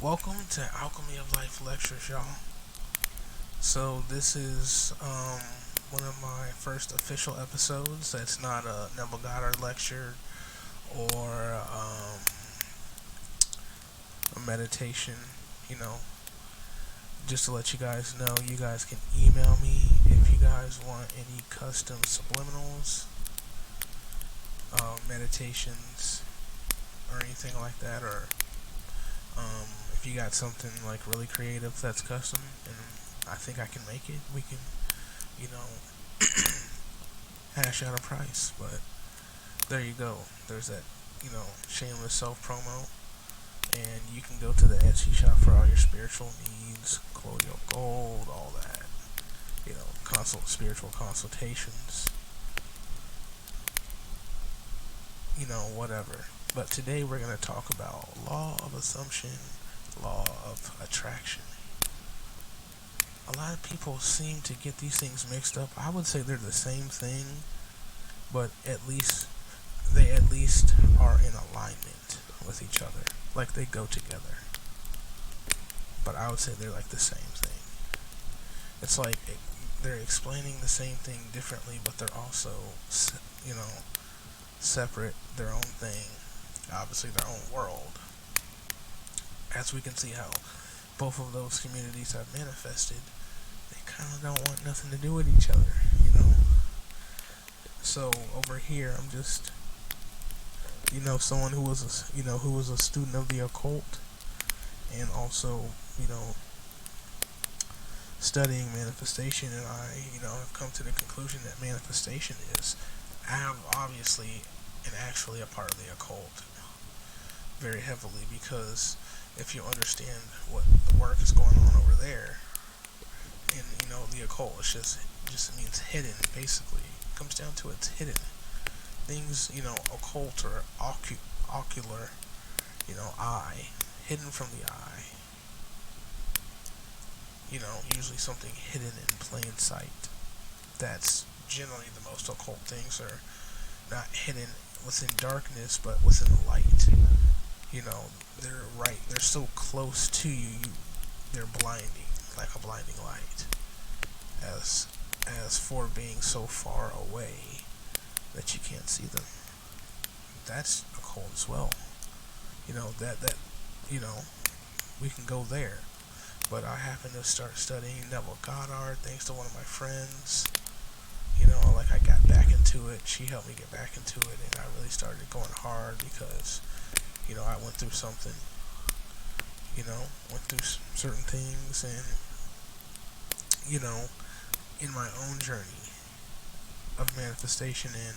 Welcome to Alchemy of Life lectures, y'all. So this is one of my first official episodes. That's not a Neville Goddard lecture or a meditation. You know, just to let you guys know, you guys can email me if you guys want any custom subliminals, meditations, or anything like that, or if you got something like really creative that's custom and I think I can make it, we can, you know, hash out a price. But there you go. There's that, shameless self promo. And you can go to the Etsy shop for all your spiritual needs, colloidal gold, all that. Spiritual consultations. Whatever. But today we're going to talk about law of assumption, law of attraction. A lot of people seem to get these things mixed up. I would say they're the same thing, but they at least are in alignment with each other. Like they go together. But I would say they're like the same thing. It's like they're explaining the same thing differently, but they're also, separate, their own thing. Obviously their own world. As we can see how both of those communities have manifested, they kind of don't want nothing to do with each other, So over here, I'm just, someone who was, who was a student of the occult, and also, studying manifestation, and I, have come to the conclusion that manifestation is obviously and actually a part of the occult very heavily, because if you understand what the work is going on over there, and the occult is just means hidden. Basically, it comes down to it's hidden things. Occult or ocular, eye, hidden from the eye. Usually something hidden in plain sight. That's generally the most occult things are not hidden within darkness, but within the light. They're so close to you, they're blinding, like a blinding light. As for being so far away that you can't see them. That's occult as well. That we can go there. But I happen to start studying Neville Goddard thanks to one of my friends. I got back into it. She helped me get back into it, and I really started going hard because, I went through something. Went through certain things, and, in my own journey of manifestation, and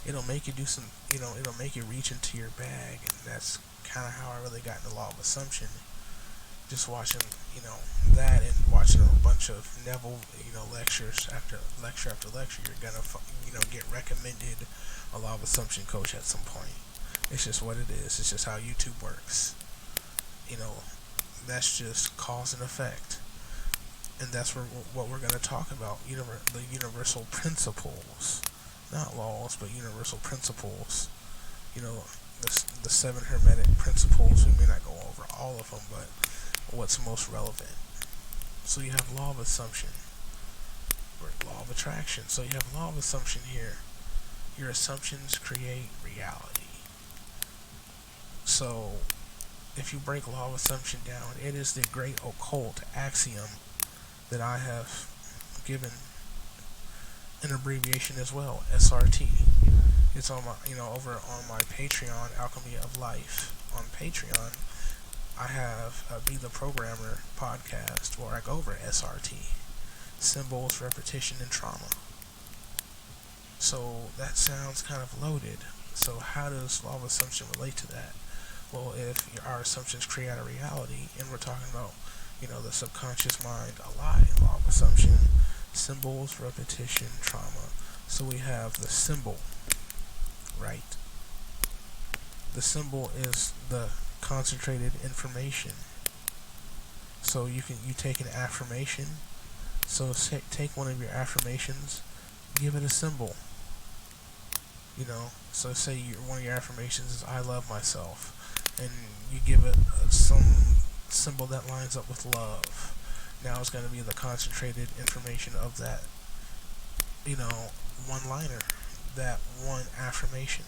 it'll make you do some, it'll make you reach into your bag, and that's kind of how I really got into law of assumption. Just watching, that and watching a bunch of Neville, lectures after lecture, you're gonna, get recommended a law of assumption coach at some point. It's just what it is. It's just how YouTube works. That's just cause and effect. And that's what we're gonna talk about. The universal principles, not laws, but universal principles. The 7 hermetic principles. We may not go over all of them, but what's most relevant. So you have law of assumption, or law of attraction. So you have law of assumption here. Your assumptions create reality. So if you break law of assumption down, it is the great occult axiom that I have given an abbreviation as well, SRT. It's on my, over on my Patreon, Alchemy of Life on Patreon. I have a Be the Programmer podcast where I go over SRT, symbols, repetition, and trauma. So that sounds kind of loaded. So how does law of assumption relate to that? Well, if our assumptions create a reality, and we're talking about, the subconscious mind, a lie, law of assumption, symbols, repetition, trauma. So we have the symbol, right? The symbol is the concentrated information. So you take an affirmation. So take one of your affirmations, give it a symbol. So say one of your affirmations is I love myself, and you give it some symbol that lines up with love. Now it's going to be the concentrated information of that, one-liner, that one affirmation.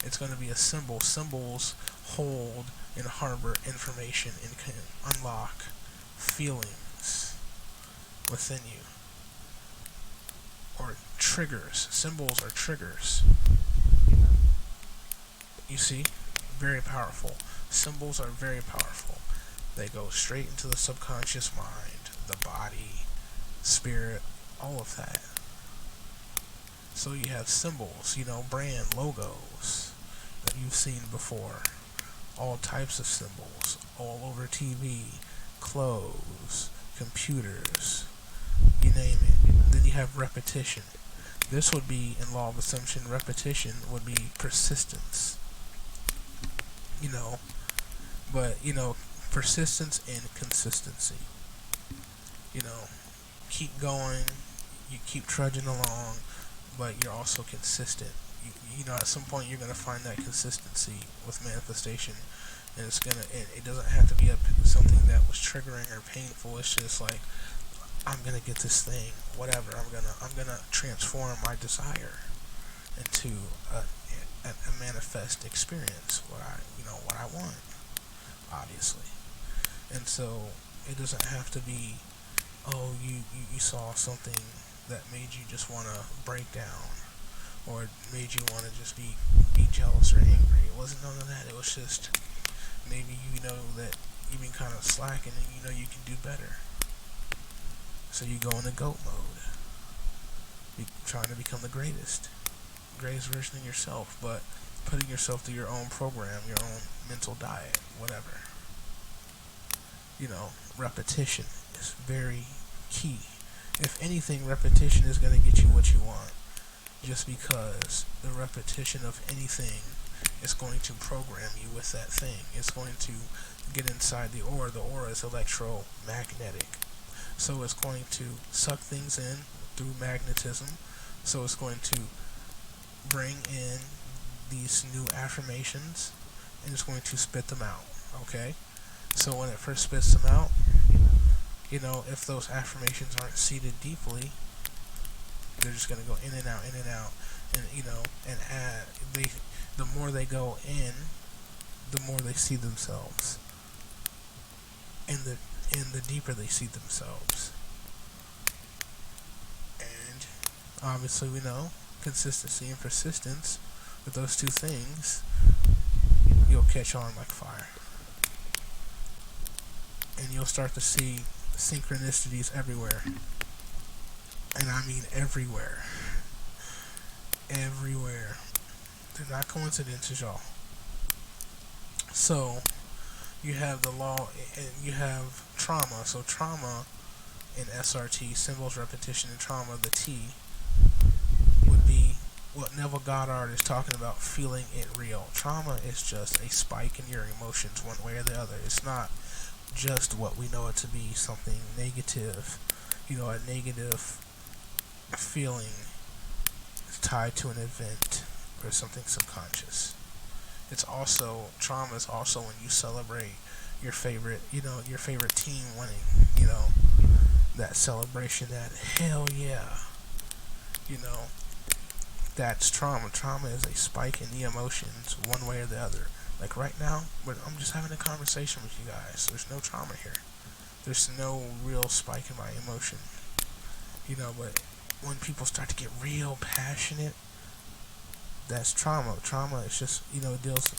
It's going to be a symbol. Symbols hold and harbor information and can unlock feelings within you. Or triggers. Symbols are triggers. You see? Very powerful. Symbols are very powerful. They go straight into the subconscious mind, the body, spirit, all of that. So you have symbols, brand logos that you've seen before. All types of symbols, all over TV, clothes, computers, you name it. Then you have repetition. This would be, in law of assumption, repetition would be persistence. But, persistence and consistency. Keep going, you keep trudging along, but you're also consistent. At some point you're going to find that consistency with manifestation, and it doesn't have to be something that was triggering or painful. It's just like, I'm going to get this thing, whatever. I'm going to transform my desire into a manifest experience, what I want, obviously. And so it doesn't have to be, you saw something that made you just want to break down, or made you want to just be jealous or angry. It wasn't none of that. It was just maybe that you've been kind of slacking, and you can do better. So you go into GOAT mode. You're trying to become the greatest version of yourself, but putting yourself through your own program, your own mental diet, whatever. Repetition is very key. If anything, repetition is going to get you what you want. Just because the repetition of anything is going to program you with that thing. It's going to get inside the aura. The aura is electromagnetic. So it's going to suck things in through magnetism. So it's going to bring in these new affirmations, and it's going to spit them out. Okay? So when it first spits them out, if those affirmations aren't seated deeply, they're just going to go in and out, and the more they go in, the more they see themselves, and the deeper they see themselves. And obviously we know consistency and persistence, with those two things, you'll catch on like fire. And you'll start to see synchronicities everywhere. And I mean everywhere. Everywhere. They're not coincidences, y'all. So, you have the law, and you have trauma. So trauma in SRT, symbols, repetition, and trauma, the T, would be what Neville Goddard is talking about, feeling it real. Trauma is just a spike in your emotions one way or the other. It's not just what we know it to be, something negative, a negative feeling tied to an event or something subconscious. Trauma is also when you celebrate your favorite team winning, that celebration, that hell yeah, that's trauma. Trauma is a spike in the emotions one way or the other. Like right now, I'm just having a conversation with you guys. There's no trauma here. There's no real spike in my emotion. But when people start to get real passionate, that's trauma. Trauma is just, it deals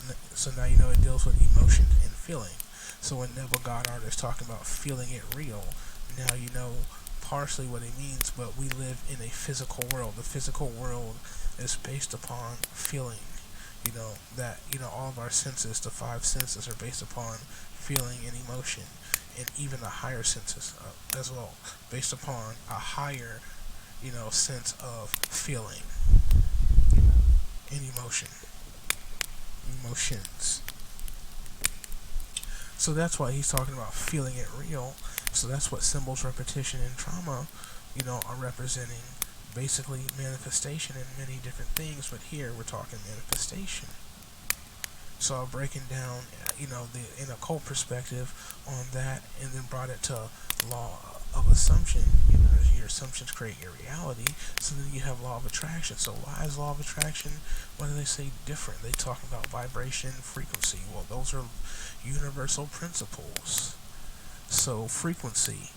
with emotion and feeling. So when Neville Goddard is talking about feeling it real, now you know partially what he means, but we live in a physical world. The physical world is based upon feeling. All of our senses, the 5 senses, are based upon feeling and emotion, and even the higher senses as well, based upon a higher, sense of feeling and emotions. So that's why he's talking about feeling it real. So that's what symbols, repetition, and trauma, are representing. Basically manifestation in many different things, but here we're talking manifestation. So I'm breaking down, the in occult perspective on that, and then brought it to law of assumption. Your assumptions create your reality. So then you have law of attraction. So why is law of attraction? What do they say different? They talk about vibration, frequency. Well, those are universal principles. So frequency.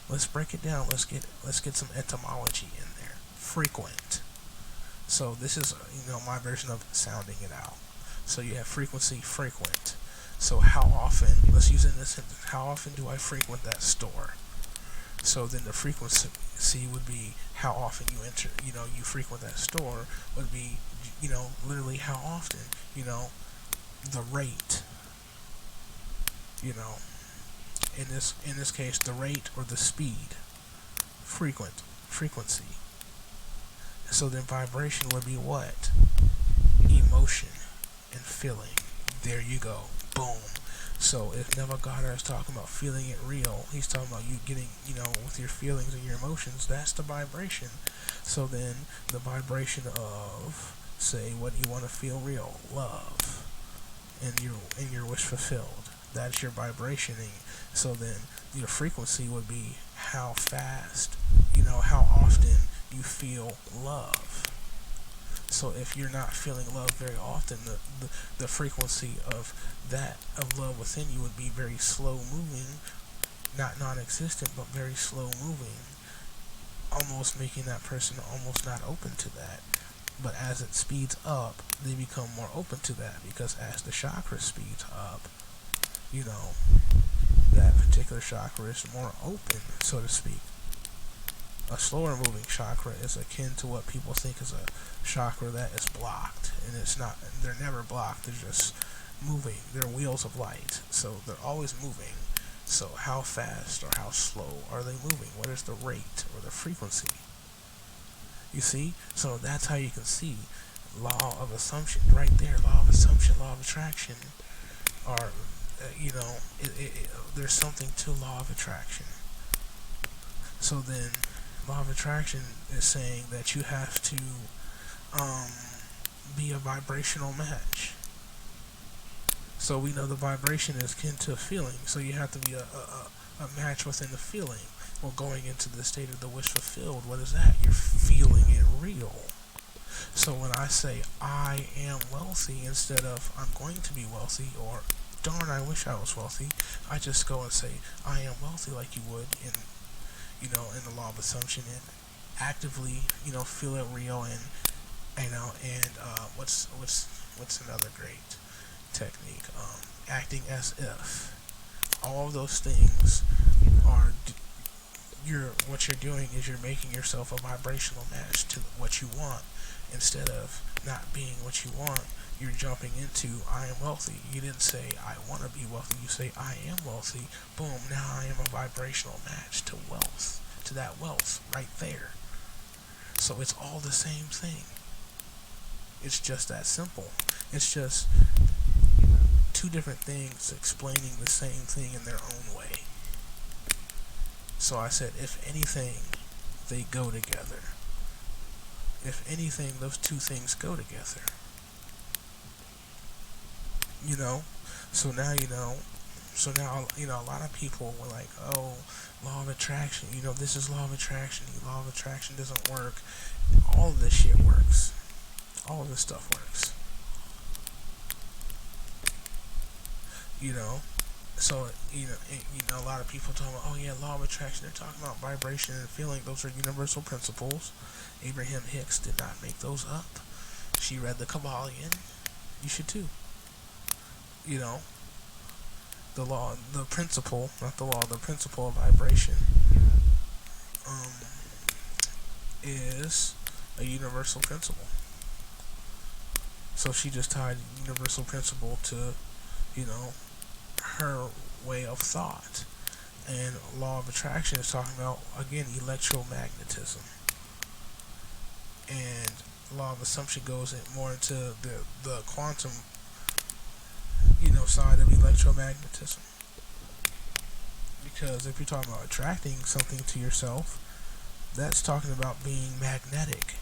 Let's break it down. Let's get some etymology in there. Frequent. So this is my version of sounding it out. So you have frequency, frequent. So how often? Let's use it in this sentence. How often do I frequent that store? So then the frequency would be how often you enter. You frequent that store would be literally how often. The rate. In this case, the rate or the speed. Frequency. So then vibration would be what? Emotion and feeling. There you go. Boom. So if Neville Goddard is talking about feeling it real, he's talking about you getting, with your feelings and your emotions. That's the vibration. So then the vibration of, say, what you want to feel real, love, and your wish fulfilled. That's your vibration. So then your frequency would be how fast, how often you feel love. So if you're not feeling love very often, the frequency of love within you would be very slow moving, not non-existent, but very slow moving, almost making that person almost not open to that. But as it speeds up, they become more open to that, because as the chakra speeds up, that particular chakra is more open, so to speak. A slower moving chakra is akin to what people think is a chakra that is blocked, and it's not. They're never blocked. They're just moving. They're wheels of light, so they're always moving. So how fast or how slow are they moving? What is the rate or the frequency? You see? So that's how you can see law of assumption right there. Law of assumption, law of attraction are, there's something to law of attraction. So then law of attraction is saying that you have to be a vibrational match. So we know the vibration is akin to a feeling, so you have to be a match within the feeling. Well, going into the state of the wish fulfilled, what is that? You're feeling it real. So when I say I am wealthy instead of I'm going to be wealthy, or darn, I wish I was wealthy, I just go and say I am wealthy, like you would in the law of assumption, and actively, feel it real, and what's another great technique? Acting as if. All of those things are what you're doing is you're making yourself a vibrational match to what you want. Instead of not being what you want, you're jumping into I am wealthy. You didn't say I want to be wealthy. You say I am wealthy. Boom, now I am a vibrational match to wealth, to that wealth right there. So it's all the same thing. It's just that simple. It's just two different things explaining the same thing in their own way. So I said, if anything, they go together. If anything, those two things go together. So now So now, a lot of people were like, oh, law of attraction, this is law of attraction. Law of attraction doesn't work. All of this shit works. All of this stuff works. So, a lot of people talk about, oh yeah, law of attraction, they're talking about vibration and feeling. Those are universal principles. Abraham Hicks did not make those up. She read the Kabbalion. You should too. The principle, not the law, the principle of vibration is a universal principle. So she just tied universal principle to, her way of thought. And law of attraction is talking about, again, electromagnetism. And law of assumption goes more into the quantum, side of electromagnetism. Because if you're talking about attracting something to yourself, that's talking about being magnetic.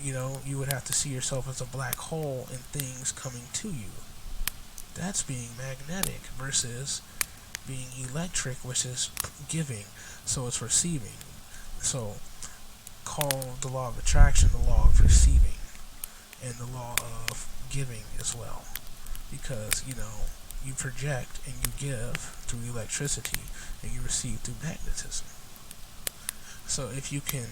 You would have to see yourself as a black hole and things coming to you. That's being magnetic versus being electric, which is giving, so it's receiving. So call the law of attraction the law of receiving and the law of giving as well, because you project and you give through electricity and you receive through magnetism. So if you can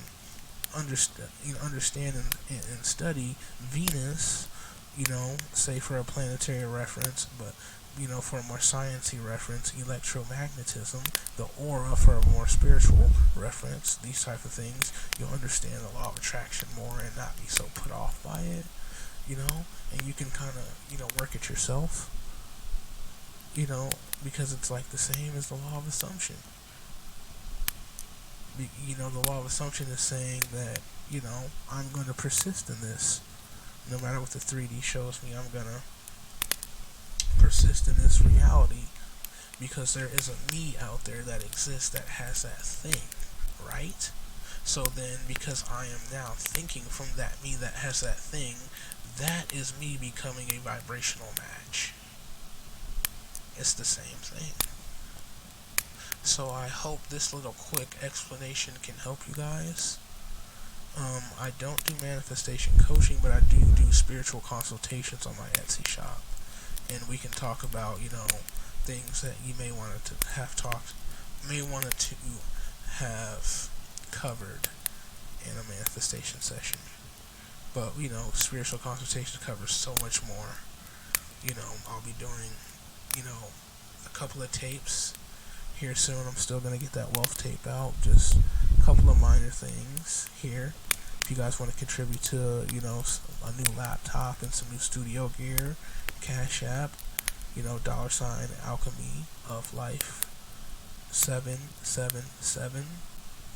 understand and study Venus, say for a planetary reference, but for a more sciencey reference, electromagnetism, the aura for a more spiritual reference, these type of things, you'll understand the law of attraction more and not be so put off by it, and you can kind of, work it yourself, because it's like the same as the law of assumption. The law of assumption is saying that, I'm going to persist in this. No matter what the 3D shows me, I'm going to persist in this reality because there is a me out there that exists that has that thing, right? So then, because I am now thinking from that me that has that thing, that is me becoming a vibrational match. It's the same thing. So I hope this little quick explanation can help you guys. I don't do manifestation coaching, but I do spiritual consultations on my Etsy shop. And we can talk about, things that you may want to have covered in a manifestation session. But, spiritual consultation covers so much more. I'll be doing, a couple of tapes here soon. I'm still going to get that wealth tape out. Just a couple of minor things here. If you guys want to contribute to, a new laptop and some new studio gear, Cash App, $ Alchemy of Life 777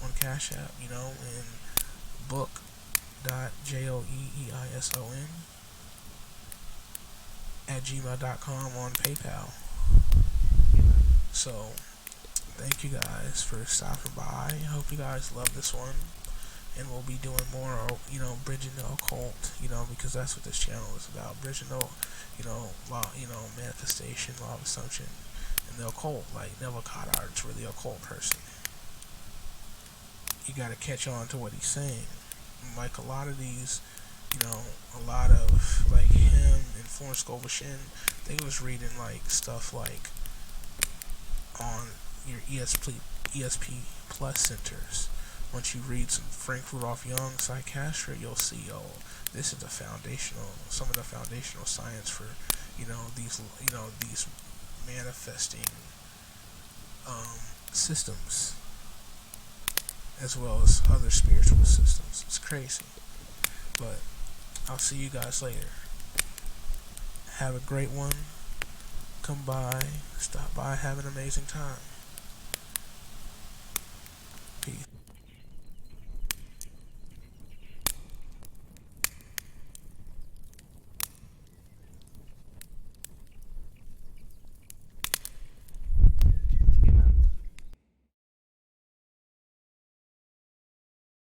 on Cash App, and book.joeeison @gmail.com on PayPal. So, thank you guys for stopping by. I hope you guys love this one. And we'll be doing more, bridging the occult, because that's what this channel is about. Bridging the, law, manifestation, law of assumption, and the occult. Like Neville Goddard's really a occult person. You gotta catch on to what he's saying. Like a lot of these, a lot of, like him and Florence Scovel Shinn, they was reading, like, stuff like on your ESP Plus centers. Once you read some Frank Rudolph Young Psychiatry, you'll see, this is some of the foundational science for, these manifesting systems, as well as other spiritual systems. It's crazy. But I'll see you guys later. Have a great one. Come by, stop by, have an amazing time.